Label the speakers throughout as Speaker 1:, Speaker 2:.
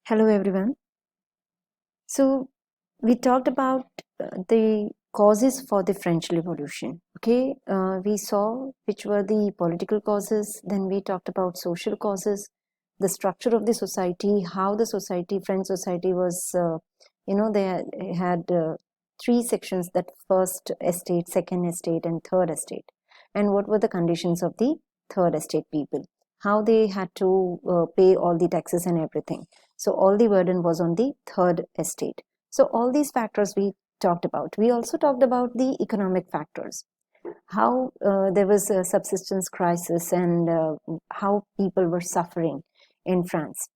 Speaker 1: Hello, everyone. So, we talked about the causes for the French Revolution. Okay, we saw which were the political causes, then we talked about social causes, the structure of the society, how the society, French society was, they had three sections, that first estate, second estate, and third estate. And what were the conditions of the third estate people? How they had to pay all the taxes and everything. So all the burden was on the third estate. So all these factors we talked about. We also talked about the economic factors, how there was a subsistence crisis and how people were suffering in France.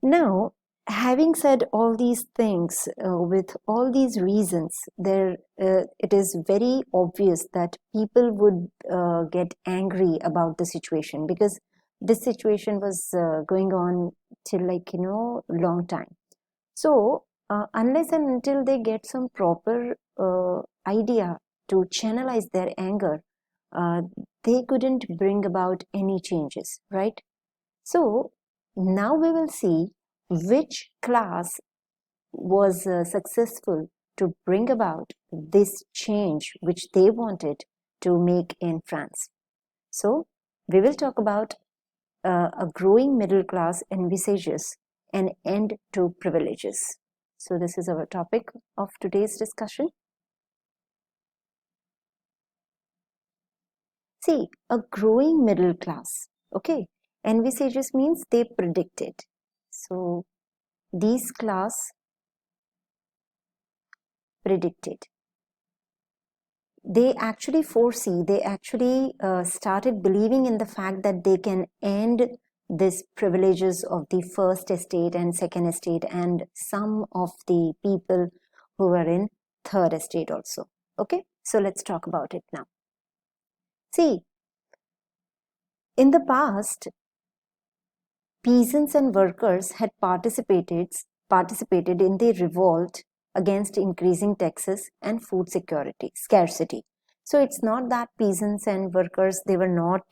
Speaker 1: Now, having said all these things, with all these reasons, it is very obvious that people would get angry about the situation, because this situation was going on till long time. So unless and until they get some proper idea to channelize their anger, uh, they couldn't bring about any changes, right? So now we will see which class was successful to bring about this change which they wanted to make in France. So we will talk about a growing middle class envisages an end to privileges. So this is our topic of today's discussion. See, a growing middle class. Okay, envisages means they predicted. So these class predicted. They actually foresee, they actually started believing in the fact that they can end this privileges of the first estate and second estate and some of the people who were in third estate also. Okay, so let's talk about it now. See, in the past, peasants and workers had participated in the revolt against increasing taxes and food security scarcity. So it's not that peasants and workers, they were not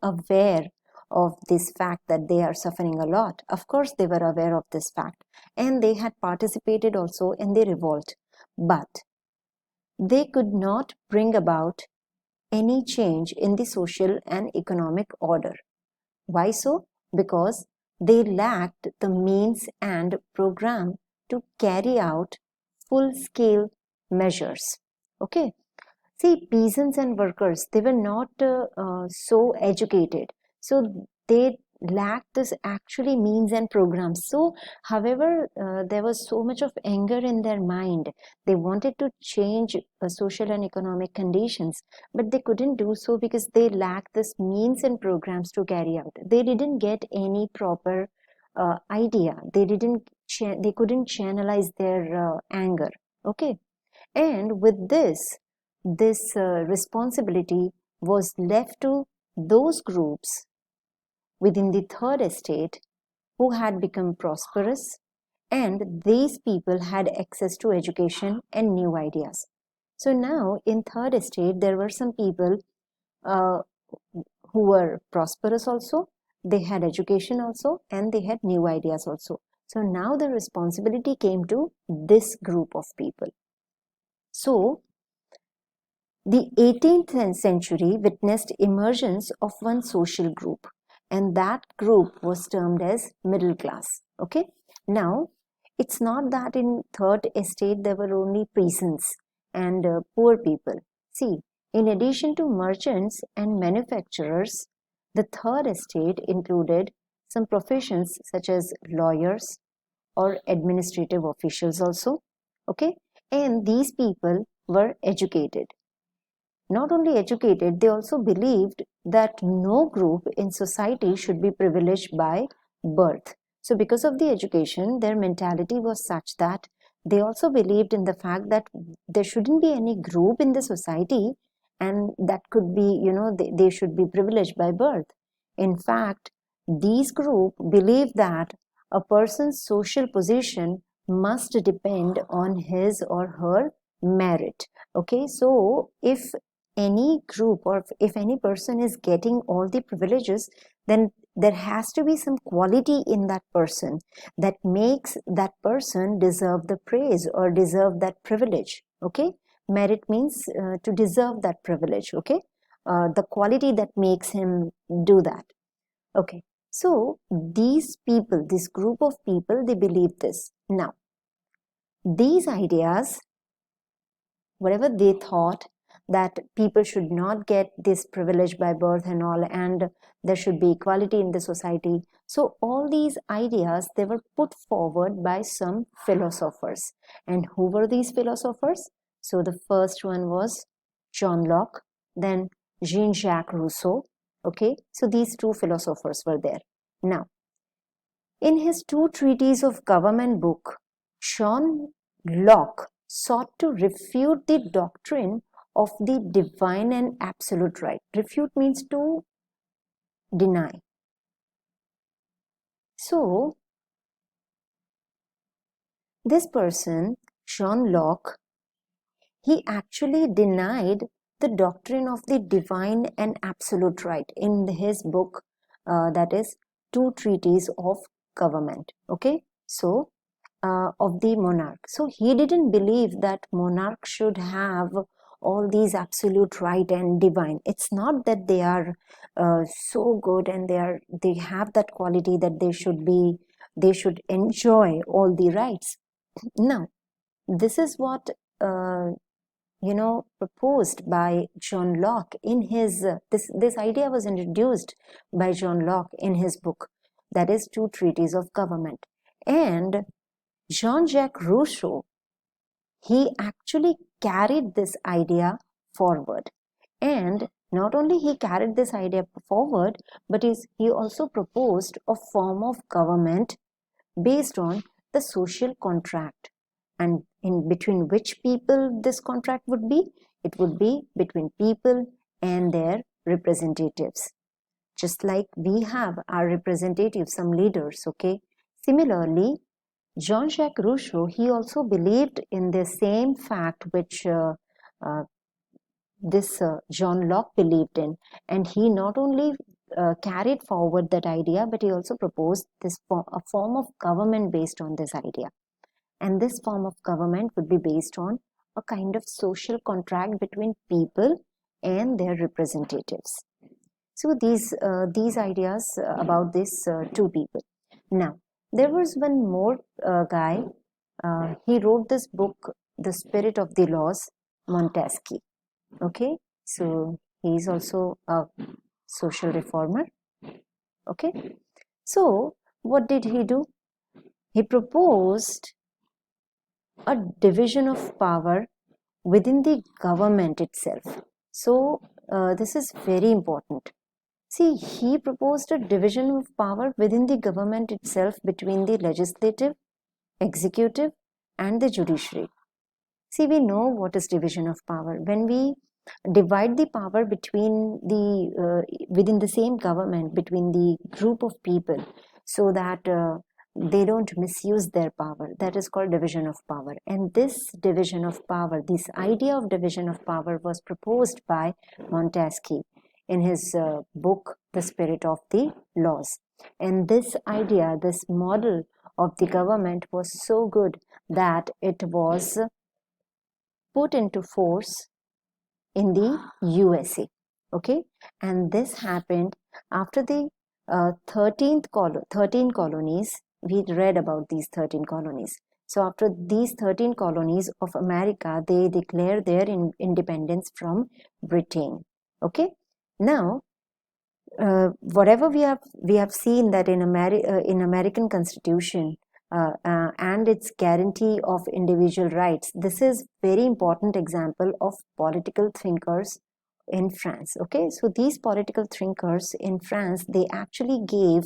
Speaker 1: aware of this fact that they are suffering a lot. Of course they were aware of this fact, and they had participated also in the revolt, but they could not bring about any change in the social and economic order. Why so? Because they lacked the means and program to carry out full-scale measures. Okay. See, peasants and workers, they were not so educated. So they lacked this actually means and programs. So, however, there was so much of anger in their mind. They wanted to change social and economic conditions, but they couldn't do so because they lacked this means and programs to carry out. They didn't get any proper idea. They couldn't channelize their anger. Okay. And with this responsibility was left to those groups within the third estate who had become prosperous, and these people had access to education and new ideas. So now in third estate, there were some people uh, who were prosperous also, they had education also, and they had new ideas also. So now the responsibility came to this group of people. So the 18th century witnessed emergence of one social group, and that group was termed as middle class. Okay, now it's not that in third estate there were only peasants and poor people. See, in addition to merchants and manufacturers, the third estate included some professions such as lawyers or administrative officials also. Okay, and these people were educated. Not only educated, they also believed that no group in society should be privileged by birth. So, because of the education, their mentality was such that they also believed in the fact that there shouldn't be any group in the society and that could be, they should be privileged by birth. In fact, these group believe that a person's social position must depend on his or her merit. Okay, so if any group or if any person is getting all the privileges, then there has to be some quality in that person that makes that person deserve the praise or deserve that privilege. Okay, merit means to deserve that privilege. Okay, the quality that makes him do that. Okay, so these people, this group of people, they believe this. Now, these ideas, whatever they thought, that people should not get this privilege by birth and all, and there should be equality in the society. So all these ideas, they were put forward by some philosophers. And who were these philosophers? So the first one was John Locke, then Jean-Jacques Rousseau. Okay, so these two philosophers were there. Now, in his two treatises of government book, John Locke sought to refute the doctrine of the divine and absolute right. Refute means to deny. So, this person, John Locke, he actually denied the doctrine of the divine and absolute right in his book, that is, Two Treatises of Government. Okay, so of the monarch. So he didn't believe that monarch should have all these absolute right and divine. It's not that they are so good and they have that quality that they should enjoy all the rights. Now, this is what proposed by John Locke in his this idea was introduced by John Locke in his book, that is Two Treatises of Government. And Jean-Jacques Rousseau, he actually carried this idea forward. And not only he carried this idea forward, but he also proposed a form of government based on the social contract. And in between which people this contract would be? It would be between people and their representatives. Just like we have our representatives, some leaders, okay? Similarly, Jean-Jacques Rousseau, he also believed in the same fact which John Locke believed in, and he not only carried forward that idea, but he also proposed a form of government based on this idea. And this form of government would be based on a kind of social contract between people and their representatives. So these ideas about these two people. Now, there was one more guy. He wrote this book, The Spirit of the Laws, Montesquieu. Okay, so he is also a social reformer. Okay, so what did he do? He proposed a division of power within the government itself. So this is very important. See, he proposed a division of power within the government itself between the legislative, executive, and the judiciary. See, we know what is division of power. When we divide the power between within the same government, between the group of people, so that they don't misuse their power, that is called division of power. And this division of power, this idea of division of power, was proposed by Montesquieu in his book, The Spirit of the Laws. And this idea, this model of the government was so good that it was put into force in the USA. Okay, and this happened after the 13 colonies. We read about these 13 colonies. So after these 13 colonies of America, they declared their independence from Britain. Okay, now whatever we have seen that in American Constitution and its guarantee of individual rights, this is very important example of political thinkers in France. Okay, so these political thinkers in France, they actually gave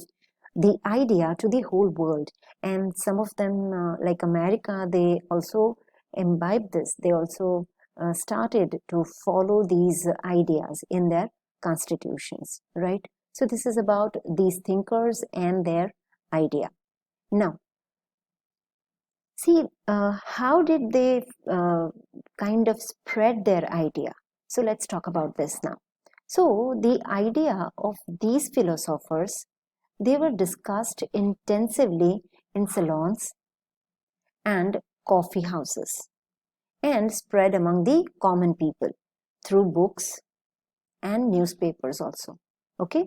Speaker 1: the idea to the whole world, and some of them like America, they also imbibed this. They also started to follow these ideas in their constitutions, right? So this is about these thinkers and their idea. Now, see, how did they kind of spread their idea? So let's talk about this now. So the idea of these philosophers, they were discussed intensively in salons and coffee houses and spread among the common people through books and newspapers also. Okay,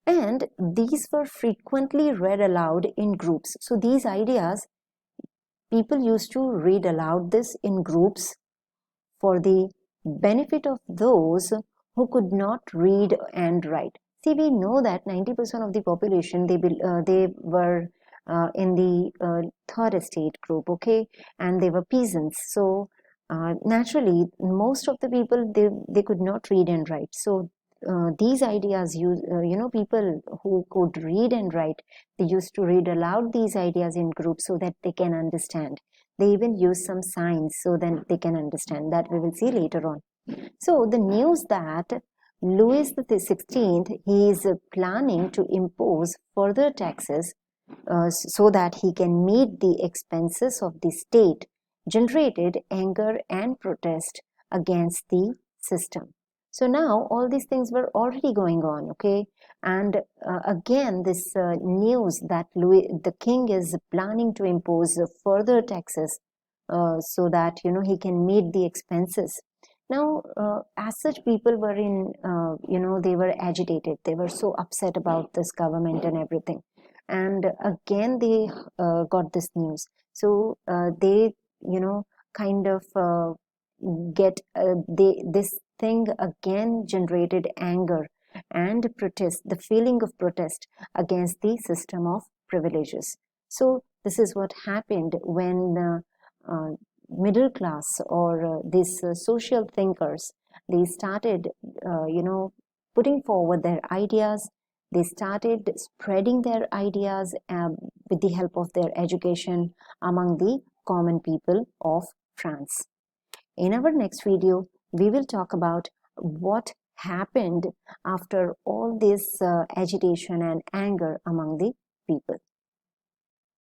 Speaker 1: and these were frequently read aloud in groups. So these ideas, people used to read aloud this in groups for the benefit of those who could not read and write. See, we know that 90% of the population, they were in the third estate group, okay, and they were peasants. So naturally, most of the people, they could not read and write. So these ideas use, people who could read and write, they used to read aloud these ideas in groups so that they can understand. They even use some signs so that they can understand. That we will see later on. So the news that Louis XVI, he is planning to impose further taxes so that he can meet the expenses of the state generated anger and protest against the system. So now all these things were already going on, okay? And again, this news that the king is planning to impose further taxes so that he can meet the expenses. Now, as such, people were they were agitated. They were so upset about this government and everything. And again, they got this news. So they, kind of this thing again generated anger and protest, the feeling of protest against the system of privileges. So this is what happened when middle class or these social thinkers, they started putting forward their ideas. They started spreading their ideas with the help of their education among the common people of France. In our next video, we will talk about what happened after all this agitation and anger among the people.